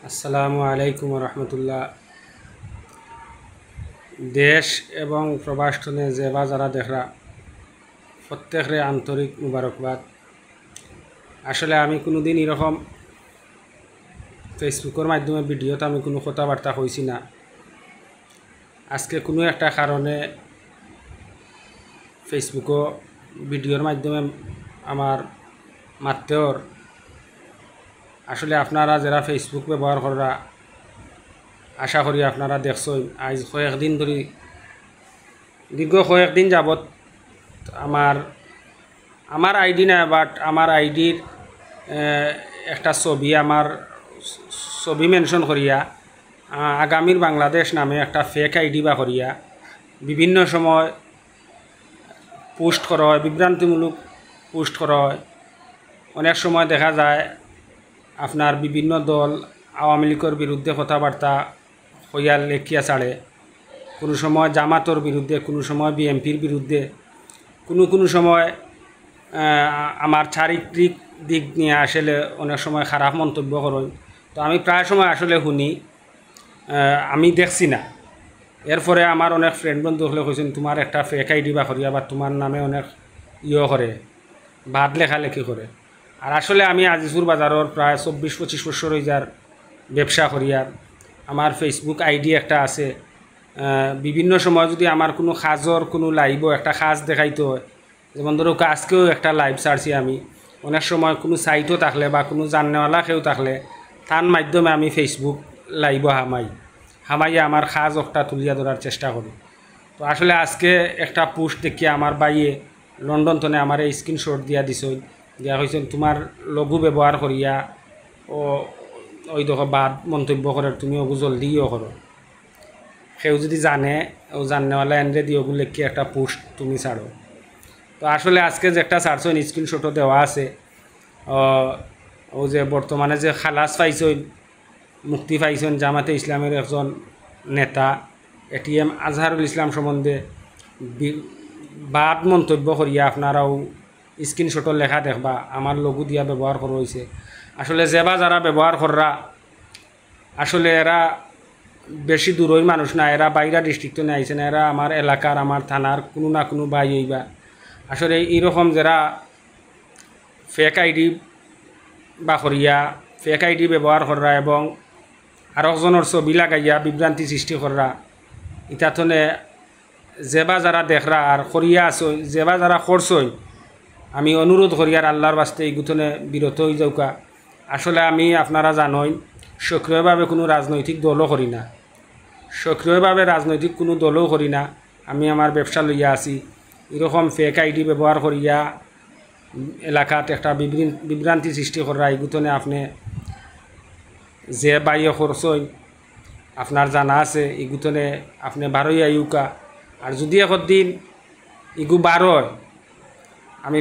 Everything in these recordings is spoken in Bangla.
আসসালামু আলাইকুম রহমতুল্লাহ। দেশ এবং প্রবাসনে যে বা যারা দেখরা প্রত্যেকরে আন্তরিক মুবারকবাদ। আসলে আমি কোনোদিন এরকম ফেসবুকের মাধ্যমে ভিডিওতে আমি কোনো কথাবার্তা কইছি না। আজকে কোনো একটা কারণে ফেসবুকও ভিডিওর মাধ্যমে আমার মাত্রেওর আসলে আপনারা যারা ফেসবুক ব্যবহার করা আশা করি আপনারা দেখছেন আজ কয়েকদিন ধরে দীর্ঘ কয়েকদিন যাবৎ আমার আইডি না, বাট আমার আইডির একটা ছবি আমার ছবি মেনশন করিয়া আগামীর বাংলাদেশ নামে একটা ফেক আইডি বা করিয়া বিভিন্ন সময় পোস্ট করা হয়, বিভ্রান্তিমূলক পোস্ট করা হয়। অনেক সময় দেখা যায় আপনার বিভিন্ন দল আওয়ামী লীগের বিরুদ্ধে কথাবার্তা হইয়া লেখিয়া ছাড়ে, কোনো সময় জামাতর বিরুদ্ধে, কোনো সময় বিএনপির বিরুদ্ধে, কোনো সময় আমার চারিত্রিক দিক নিয়ে আসলে অনেক সময় খারাপ মন্তব্য করেন। তো আমি প্রায় সময় আসলে শুনি, আমি দেখছি না। এরপরে আমার অনেক ফ্রেন্ড বন্ধু হলে কইছেন তোমার একটা ফেক আইডি বা করিয়া বা তোমার নামে অনেক করে বাদ লেখালেখি করে। আর আসলে আমি আজিজুর বাজারের প্রায় 24-25 বছর হয়ে যার ব্যবসা করিয়ার আমার ফেসবুক আইডি একটা আছে। বিভিন্ন সময় যদি আমার কোনো কাজর কোনো লাইভও একটা কাজ দেখাইতে হয়, যেমন ধরো আজকেও একটা লাইভ ছাড়ছি আমি, অনেক সময় কোনো সাইটও থাকলে বা কোনো জাননেওয়ালা কেউ থাকলে তার মাধ্যমে আমি ফেসবুক লাইভও হামাইয়া আমার কাজ একটা তুলিয়া ধরার চেষ্টা করি। তো আসলে আজকে একটা পোস্ট দেখিয়ে আমার বাইয়ে লন্ডন তনে আমার এই স্ক্রিনশট দিয়া দিছই, দিয়া হয়েছেন তোমার লঘু ব্যবহার করিয়া ওই দেখো বাদ মন্তব্য করে, তুমি ওগু জলদিও করো। সেও যদি জানে ও জাননেওয়ালা এনরে দিয়ে ওগুলো কি একটা পোস্ট তুমি ছাড়ো। তো আসলে আজকে যে একটা ছাড়ছই স্ক্রিনশটও দেওয়া আছে, ও যে বর্তমানে যে খালাস পাইছই, মুক্তি পাইছেন জামাতে ইসলামের একজন নেতা এটিএম আজহারুল ইসলাম সম্বন্ধে বাদ মন্তব্য করিয়া আপনারাও স্ক্রিনশটর লেখা দেখবা আমার লঘু দিয়া ব্যবহার করা হয়েছে। আসলে যেবা যারা ব্যবহার করা আসলে এরা বেশি দূরই মানুষ না, এরা বাইরা ডিস্ট্রিক্টে নিয়ে আইছে না, এরা আমার এলাকার আমার থানার কোনো না কোনো বাই হইবা। আসলে এইরকম যারা ফেক আইডি বা করিয়া ফেক আইডি ব্যবহার করা এবং আরেকজনের ছবি লাগাইয়া বিভ্রান্তি সৃষ্টি করা, ইতাথনে যেবা যারা দেখরা আর করিয়া আসই, যেবা যারা করছই, আমি অনুরোধ করি আর আল্লাহর বাস্তে এই গুথনে বিরত হয়ে যাওকা। আসলে আমি আপনারা জানই সক্রিয়ভাবে কোনো রাজনৈতিক দলও করি না, সক্রিয়ভাবে রাজনৈতিক কোনো দলও করি না। আমি আমার ব্যবসা লইয়া আছি, এরকম ফেক আইডি ব্যবহার করিয়া এলাকাত একটা বিভ্রান্তি সৃষ্টি করা এই গুথনে আপনি যে বাইয়ে করছই আপনার জানা আছে, এই গুথনে আপনি বারোই আইউকা। আর যদি একদিন ইগু বার হয়, আমি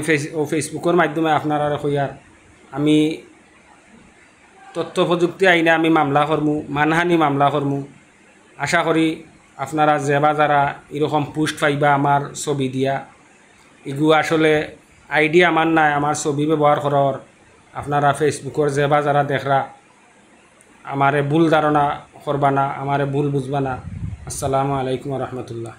ফেসবুকের মাধ্যমে আপনারা কইয়ার আমি তথ্য প্রযুক্তি আইনে আমি মামলা করমু, মানহানি মামলা করমু। আশা করি আপনারা যেবা যারা এরকম পোস্ট পাইবা আমার ছবি দিয়া, ইগু আসলে আইডি আমার নাই, আমার ছবি ব্যবহার করার আপনারা ফেসবুকের যেবা যারা দেখরা আমারে ভুল ধারণা করবা না, আমারে ভুল বুঝবা না। আসসালামু আলাইকুম রহমতুল্লাহ।